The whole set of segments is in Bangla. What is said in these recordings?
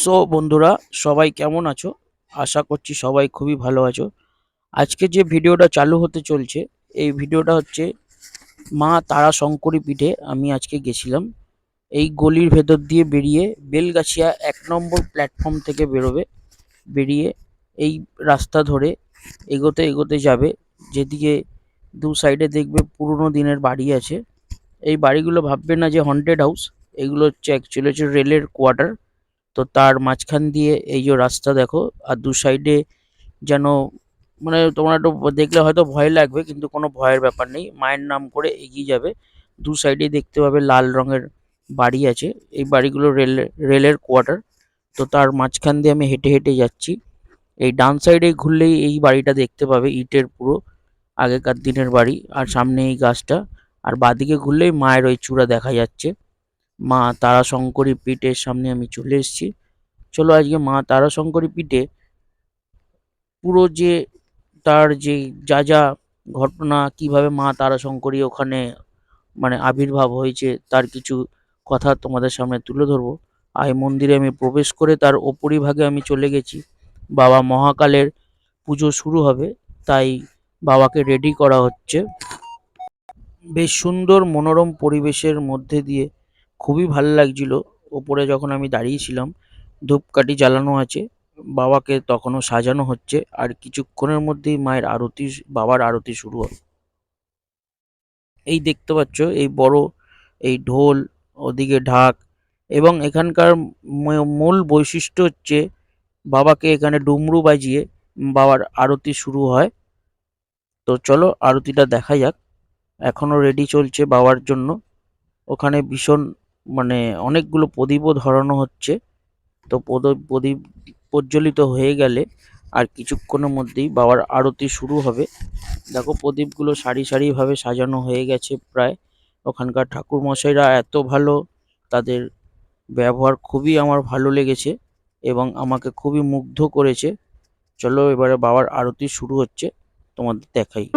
সো বন্ধুরা, সবাই কেমন আছো? আশা করছি সবাই খুবই ভালো আছো। আজকে যে ভিডিওটা চালু হতে চলছে, এই ভিডিওটা হচ্ছে মা তারা শঙ্করী পীঠে আমি আজকে গেছিলাম। এই গলির ভেতর দিয়ে বেরিয়ে বেলগাছিয়া 1 নম্বর প্ল্যাটফর্ম থেকে বেরোবে। বেরিয়ে এই রাস্তা ধরে এগোতে এগোতে যাবে, যেদিকে দু সাইডে দেখবে পুরনো দিনের বাড়ি আছে। এই বাড়িগুলো ভাববে না যে হন্টেড হাউস, এগুলো হচ্ছে অ্যাকচুয়ালি হচ্ছে রেলের কোয়ার্টার। তো তার মাঝখান দিয়ে এই যে রাস্তা দেখো, আর দু সাইডে যেন মানে তোমরা একটু দেখলে হয়তো ভয় লাগবে, কিন্তু কোনো ভয়ের ব্যাপার নেই। মায়ের নাম করে এগিয়ে যাবে, দু সাইডে দেখতে পাবে লাল রঙের বাড়ি আছে। এই বাড়িগুলো রেলের কোয়ার্টার। তো তার মাঝখান দিয়ে আমি হেঁটে হেঁটে যাচ্ছি। এই ডান সাইডে ঘুরলেই এই বাড়িটা দেখতে পাবে, ইটের পুরো আগেকার দিনের বাড়ি। আর সামনে এই গাছটা, আর বাদিকে ঘুরলেই মায়ের ওই চূড়া দেখা যাচ্ছে। মা তারাশঙ্করী পীঠের সামনে আমি চলে এসেছি। চলো আজকে মা তারাশঙ্করী পীঠে পুরো যে তার যে যা যা ঘটনা, কিভাবে মা তারাশঙ্করী ওখানে মানে আবির্ভাব হয়েছে, তার কিছু কথা তোমাদের সামনে তুলে ধরবো। আর এই মন্দিরে আমি প্রবেশ করে তার ওপরিভাগে আমি চলে গেছি। বাবা মহাকালের পুজো শুরু হবে, তাই বাবাকে রেডি করা হচ্ছে। বেশ সুন্দর মনোরম পরিবেশের মধ্যে দিয়ে খুবই ভালো লাগছিল। ওপরে যখন আমি দাঁড়িয়েছিলাম, ধূপকাঠি জ্বালানো আছে, বাবাকে তখনও সাজানো হচ্ছে। আর কিছুক্ষণের মধ্যেই মায়ের আরতি, বাবার আরতি শুরু হবে। এই দেখতে পাচ্ছ এই বড় এই ঢোল, ওদিকে ঢাক, এবং এখানকার মূল বৈশিষ্ট্য হচ্ছে বাবাকে এখানে ডুমরু বাজিয়ে বাবার আরতি শুরু হয়। তো চলো আরতিটা দেখা যাক। এখনো রেডি চলছে বাবার জন্য। ওখানে ভীষণ মানে অনেকগুলো প্রদীপও ধরানো হচ্ছে। তো প্রদীপ প্রজ্বলিত হয়ে গেলে আর কিছুক্ষণের মধ্যেই বাবার আরতি শুরু হবে। দেখো প্রদীপগুলো সারি সারিভাবে সাজানো হয়ে গেছে প্রায়। ওখানকার ঠাকুর মশাইরা এত ভালো, তাদের ব্যবহার খুবই আমার ভালো লেগেছে এবং আমাকে খুবই মুগ্ধ করেছে। চলো এবারে বাবার আরতি শুরু হচ্ছে, তোমাদের দেখাই।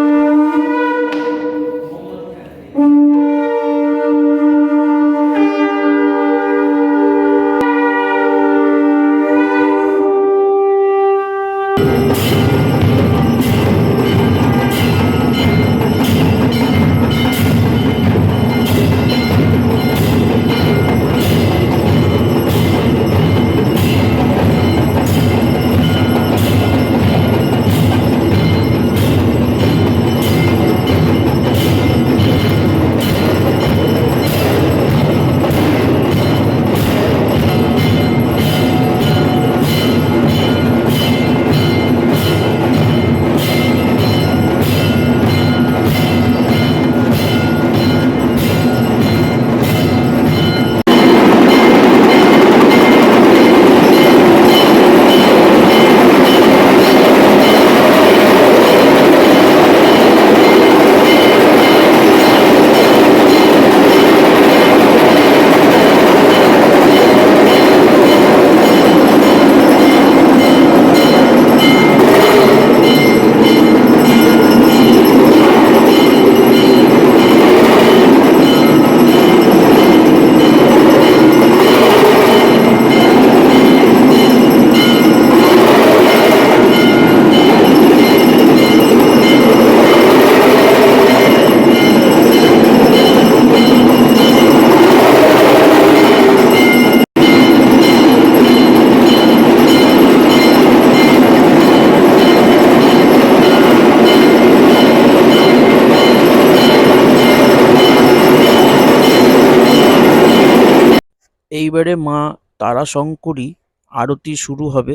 এইবারে মা তারাশঙ্করী আরতি শুরু হবে।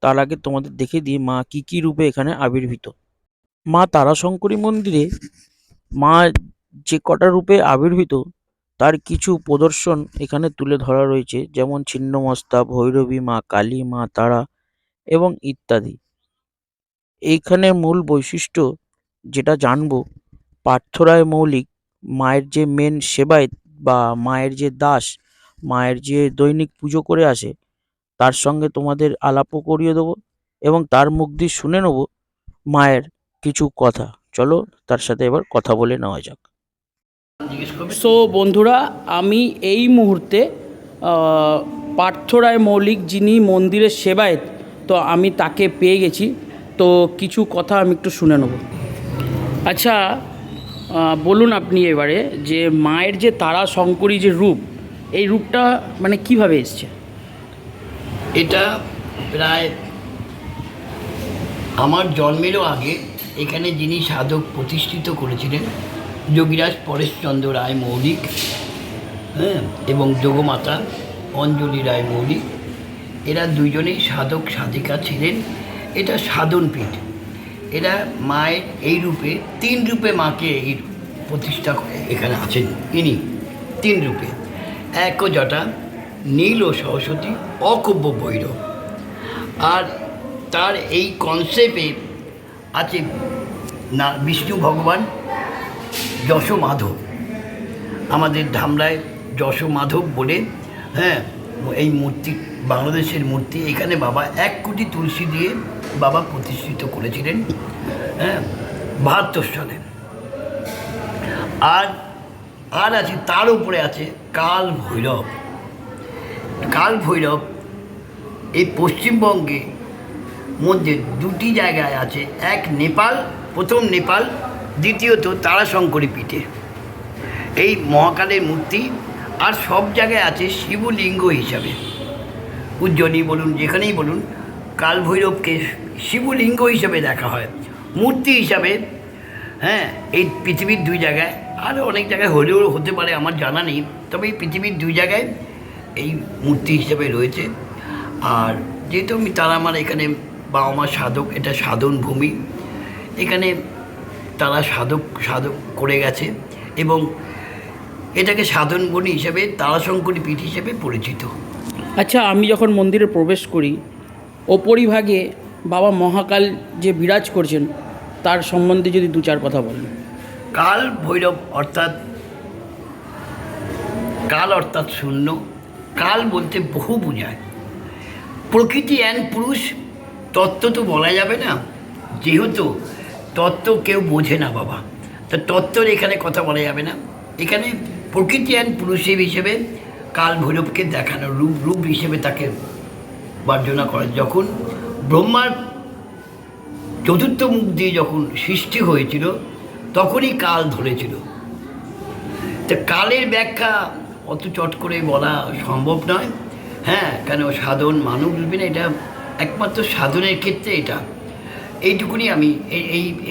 তার আগে তোমাদের দেখে দিই মা কি কি রূপে এখানে আবির্ভূত। মা তারাশঙ্করী মন্দিরে মা যে কটা রূপে আবির্ভূত, তার কিছু প্রদর্শন এখানে তুলে ধরা রয়েছে, যেমন ছিন্নমস্তা, ভৈরবী, মা কালী, মা তারা এবং ইত্যাদি। এইখানে মূল বৈশিষ্ট্য যেটা জানবো, পার্থরায় মৌলিক মায়ের যে মেন সেবায়েত বা মায়ের যে দাস, মায়ের যে দৈনিক পুজো করে আসে, তার সঙ্গে তোমাদের আলাপও করিয়ে দেবো এবং তার মুখ দিয়ে শুনে নেবো মায়ের কিছু কথা। চলো তার সাথে এবার কথা বলে নেওয়া যাক। সো বন্ধুরা, আমি এই মুহূর্তে পার্থ রায় মৌলিক, যিনি মন্দিরের সেবায়েত, তো আমি তাকে পেয়ে গেছি। তো কিছু কথা আমি একটু শুনে নেব। আচ্ছা, বলুন আপনি এবারে যে মায়ের যে তারা শঙ্করী যে রূপ, এই রূপটা মানে কিভাবে এসছে? এটা প্রায় আমার জন্মেরও আগে এখানে যিনি সাধক প্রতিষ্ঠিত করেছিলেন যোগীরাজ পরেশচন্দ্র রায় মৌলিক, হ্যাঁ, এবং যোগমাতা অঞ্জলি রায় মৌলিক, এরা দুইজনেই সাধক সাধিকা ছিলেন। এটা সাধনপীঠ। এরা মায়ের এই রূপে, 3 রূপে মাকে এই প্রতিষ্ঠা করে এখানে আছেন ইনি, 3 রূপে। এক জটা, নীল ও সরস্বতী, অকুব্য ভৈরব। আর তার এই কনসেপ্টে আছে না বিষ্ণু ভগবান যশ মাধব, আমাদের ধামরায় যশ মাধব বলে, হ্যাঁ, এই মূর্তি বাংলাদেশের মূর্তি। এখানে বাবা 1 কোটি তুলসী দিয়ে বাবা প্রতিষ্ঠিত করেছিলেন, হ্যাঁ, 72 সালে। আর আছে তার উপরে আছে কাল ভৈরব। কাল ভৈরব এই পশ্চিমবঙ্গে মধ্যে 2টি জায়গায় আছে, এক নেপাল, প্রথম নেপাল, দ্বিতীয়ত তারাশঙ্করী পীঠে এই মহাকালের মূর্তি। আর সব জায়গায় আছে শিবলিঙ্গ হিসাবে, উজ্জয়নী বলুন, যেখানেই বলুন, কাল ভৈরবকে শিবলিঙ্গ হিসাবে দেখা হয়, মূর্তি হিসাবে। হ্যাঁ, এই পৃথিবীর 2 জায়গায়, আরও অনেক জায়গায় হলেও হতে পারে, আমার জানা নেই, তবে এই পৃথিবীর 2 জায়গায় এই মূর্তি হিসাবে রয়েছে। আর যেহেতু আমি তারা আমার এখানে বাবা মা সাধক, এটা সাধন ভূমি, এখানে তারা সাধক করে গেছে এবং এটাকে সাধন বনি হিসাবে তারাশঙ্করী পীঠ হিসেবে পরিচিত। আচ্ছা, আমি যখন মন্দিরে প্রবেশ করি, ওপরিভাগে বাবা মহাকাল যে বিরাজ করছেন তার সম্বন্ধে যদি 2-4 কথা বলেন। কাল ভৈরব কাল অর্থাৎ শূন্য। কাল বলতে বহু বোঝায়। প্রকৃতি অ্যান্ড পুরুষ তত্ত্ব তো বলা যাবে না, যেহেতু তত্ত্ব কেউ বোঝে না বাবা, তা তত্ত্বর এখানে কথা বলা যাবে না। এখানে প্রকৃতি অ্যান্ড পুরুষ হিসেবে কাল ভৈরবকে দেখানো, রূপ হিসেবে তাকে বর্ণনা করা। যখন ব্রহ্মার 4র্থ মুখ দিয়ে যখন সৃষ্টি হয়েছিল, তখনই কাল ধরেছিল। তা কালের ব্যাখ্যা অত চট করে বলা সম্ভব নয়, হ্যাঁ, কেন সাধন মানুষ বুঝবে না, এটা একমাত্র সাধনের ক্ষেত্রে এটা। এইটুকুনি আমি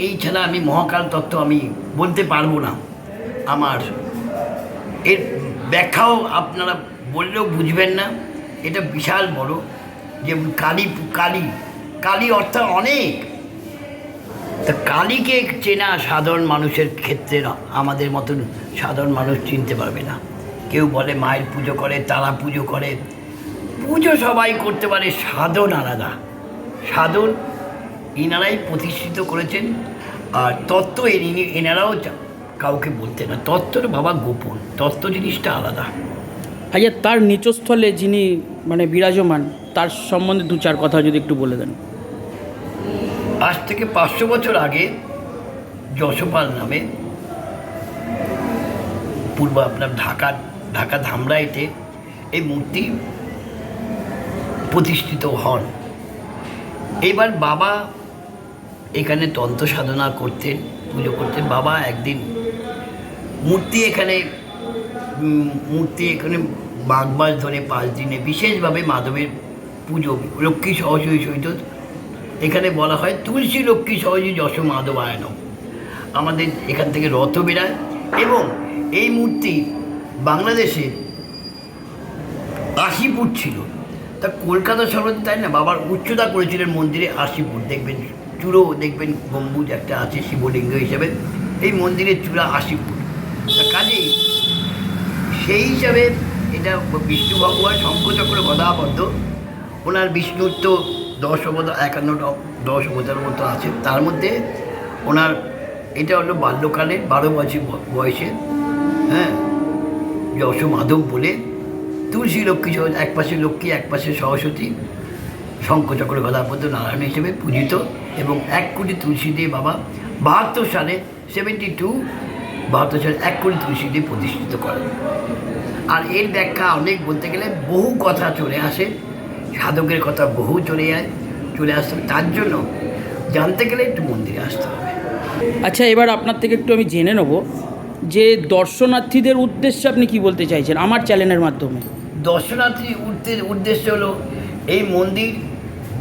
এই ছাড়া আমি মহাকাল তত্ত্ব আমি বলতে পারবো না। আমার এর ব্যাখ্যাও আপনারা বললেও বুঝবেন না, এটা বিশাল বড়। যেমন কালী অর্থাৎ অনেক, তা কালীকে চেনা সাধারণ মানুষের ক্ষেত্রে আমাদের মতন সাধারণ মানুষ চিনতে পারবে না। কেউ বলে মায়ের পুজো করে, তারা পুজো করে, পুজো সবাই করতে পারে, সাধন আলাদা। সাধন এনারাই প্রতিষ্ঠিত করেছেন, আর তত্ত্ব এনারাও কাউকে বলতে না। তত্ত্বর বাবা গোপন, তত্ত্ব জিনিসটা আলাদা। আচ্ছা, তার নিচস্থলে যিনি মানে বিরাজমান, তার সম্বন্ধে 2-4 কথা যদি একটু বলে দেন। আজ থেকে 500 বছর আগে যশপাল নামে পূর্ব আপনার ঢাকা ধামরাইতে এই মূর্তি প্রতিষ্ঠিত হন। এইবার বাবা এখানে তন্ত্র সাধনা করতেন, পুজো করতেন। বাবা একদিন মূর্তি এখানে বাগবাস ধরে 5 দিনে বিশেষভাবে মাধবের পুজো, লক্ষ্মী সহযোগী সহিত এখানে বলা হয় তুলসী লক্ষ্মী সহযোগী যশ মাধব আয়নম। আমাদের এখান থেকে রথ বেরায় এবং এই মূর্তি বাংলাদেশে 80 ফুট ছিল। তা কলকাতা শহরে তাই না, বাবার উচ্চতা করেছিলেন মন্দিরে 80 ফুট। দেখবেন চূড়ো, দেখবেন গম্বুজ একটা আছে শিবলিঙ্গ হিসেবে, এই মন্দিরের চূড়া 80 ফুট। তা কাজেই সেই হিসাবে এটা বিষ্ণু ভগবান শঙ্খচক্র গদাবদ্ধ। ওনার বিষ্ণুর তো 10 অবতার, 10 অবতার মতো আছে। তার মধ্যে ওনার এটা হলো বাল্যকালের 12 বছর বয়সে, হ্যাঁ, যশ মাধব বলে তুলসী লক্ষ্মী, এক পাশে লক্ষ্মী, এক পাশে সরস্বতী, শঙ্খচক্র গদাবদ্ধ নারায়ণ হিসেবে পূজিত। এবং 1 কোটি তুলসী দিয়ে বাবা 72 সালে 1 কোটি তুলসী দিয়ে প্রতিষ্ঠিত করেন। আর এর ব্যাখ্যা অনেক বলতে গেলে বহু কথা চলে আসে, সাধকের কথা বহু চলে আসতে হবে। তার জন্য জানতে গেলে একটু মন্দিরে আসতে হবে। আচ্ছা, এবার আপনার থেকে একটু আমি জেনে নেব যে দর্শনার্থীদের উদ্দেশ্যে আপনি কি বলতে চাইছেন আমার চ্যানেলের মাধ্যমে। দর্শনার্থী উদ্দেশ্য হলো এই মন্দির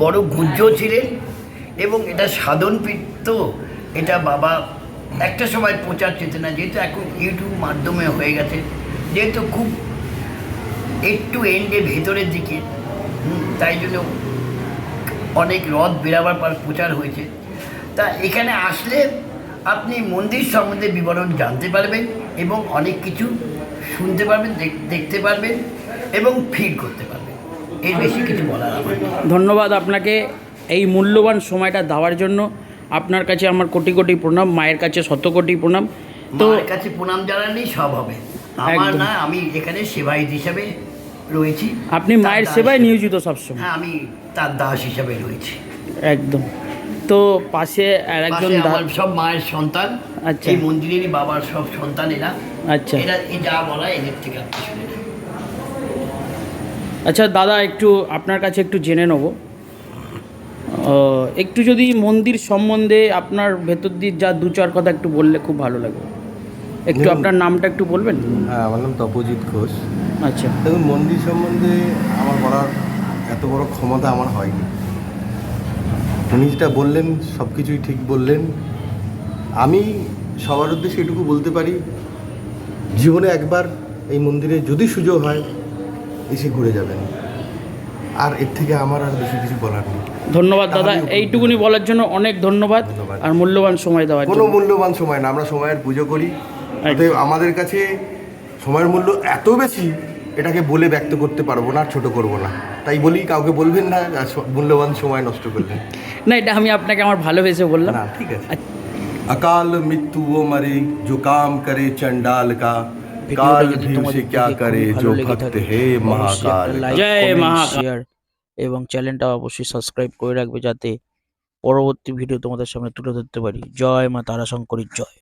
বড় গুহ্য ছিলেন এবং এটা সাধনপীঠ, তো এটা বাবা একটা সময় প্রচার চেতনা, যেহেতু এখন ইউটিউব মাধ্যমে হয়ে গেছে, যেহেতু খুব একটু এন্ডে ভেতরের দিকে, তাই জন্য অনেক রথ বেরাবার পর প্রচার হয়েছে। তা এখানে আসলে আপনি মন্দির সম্বন্ধে বিবরণ জানতে পারবেন এবং অনেক কিছু শুনতে পারবেন, দেখতে পারবেন এবং ফিল করতে পারবেন। এর বেশি কিছু বলার আমার নেই। ধন্যবাদ আপনাকে এই মূল্যবান সময়টা দেওয়ার জন্য। আপনার কাছে আমার কোটি কোটি প্রণাম, মায়ের কাছে শত কোটি প্রণাম। তো মায়ের কাছে প্রণাম জানালেই সব হবে। আমার একদম। না, আমি এখানে সেবায়িত হিসাবে রয়েছি। আপনি তার মায়ের দাস সেবায় হিসেবে। নিয়োজিত সবসময়। হ্যাঁ, আমি তার দাস হিসাবে রয়েছি। একদম। তো পাশে আর একজন পাশে আমার সব মায়ের সন্তান, আচ্ছা। এই মন্দিরেরই বাবার সব সন্তান এরা। আচ্ছা এরা এই যা বলা এদের থেকে আপনি শুনে নেন। আচ্ছা দাদা, একটু আপনার কাছে একটু জেনে নেব, একটু যদি মন্দির সম্বন্ধে আপনার ভেতর দিয়ে যা দু চার কথা একটু বললে খুব ভালো লাগবে। একটু দেখুন, আপনার নামটা একটু বলবেন? হ্যাঁ, আমার নাম তপজিৎ ঘোষ। আচ্ছা। দেখুন, মন্দির সম্বন্ধে আমার বলার এত বড় ক্ষমতা আমার হয়নি। উনি যেটা বললেন সব কিছুই ঠিক বললেন। আমি সবার উদ্দেশ্যে এটুকু বলতে পারি, জীবনে একবার এই মন্দিরে যদি সুযোগ হয় এসে ঘুরে যাবেন। আর এর থেকে আমার আর বেশি কিছু বলার নেই। ধন্যবাদ দাদা, তাহলেই উপকৃত এইটুকুনি হবো। বলার জন্য অনেক ধন্যবাদ ধন্যবাদ। আর মূল্যবান সময় দেওয়ার কোনো জন্য। মূল্যবান সময় না, আমরা সময়ের পুজো করি। অতএব আমাদের কাছে সময়ের মূল্য এত বেশি, এটাকে বলে ব্যক্ত করতে পারবো না, ছোট করব না। তাই বলি, কাউকে বলবেন না মূল্যবান সময় নষ্ট করলেন। না, এটা আমি আপনাকে আমার ভালোবেসে বললাম। না, ঠিক আছে। अकाल मृत्यु वो मरे जो काम करे चंडाल का, काल भी उसे क्या करे जो भक्त है महाकाल का। জয় মহাকাল। এবং চ্যানেলটা অবশ্যই সাবস্ক্রাইব করে রাখবে যাতে পরবর্তী ভিডিও তোমাদের সামনে তুলে ধরতে পারি। জয় মা তারা শঙ্করীর জয়।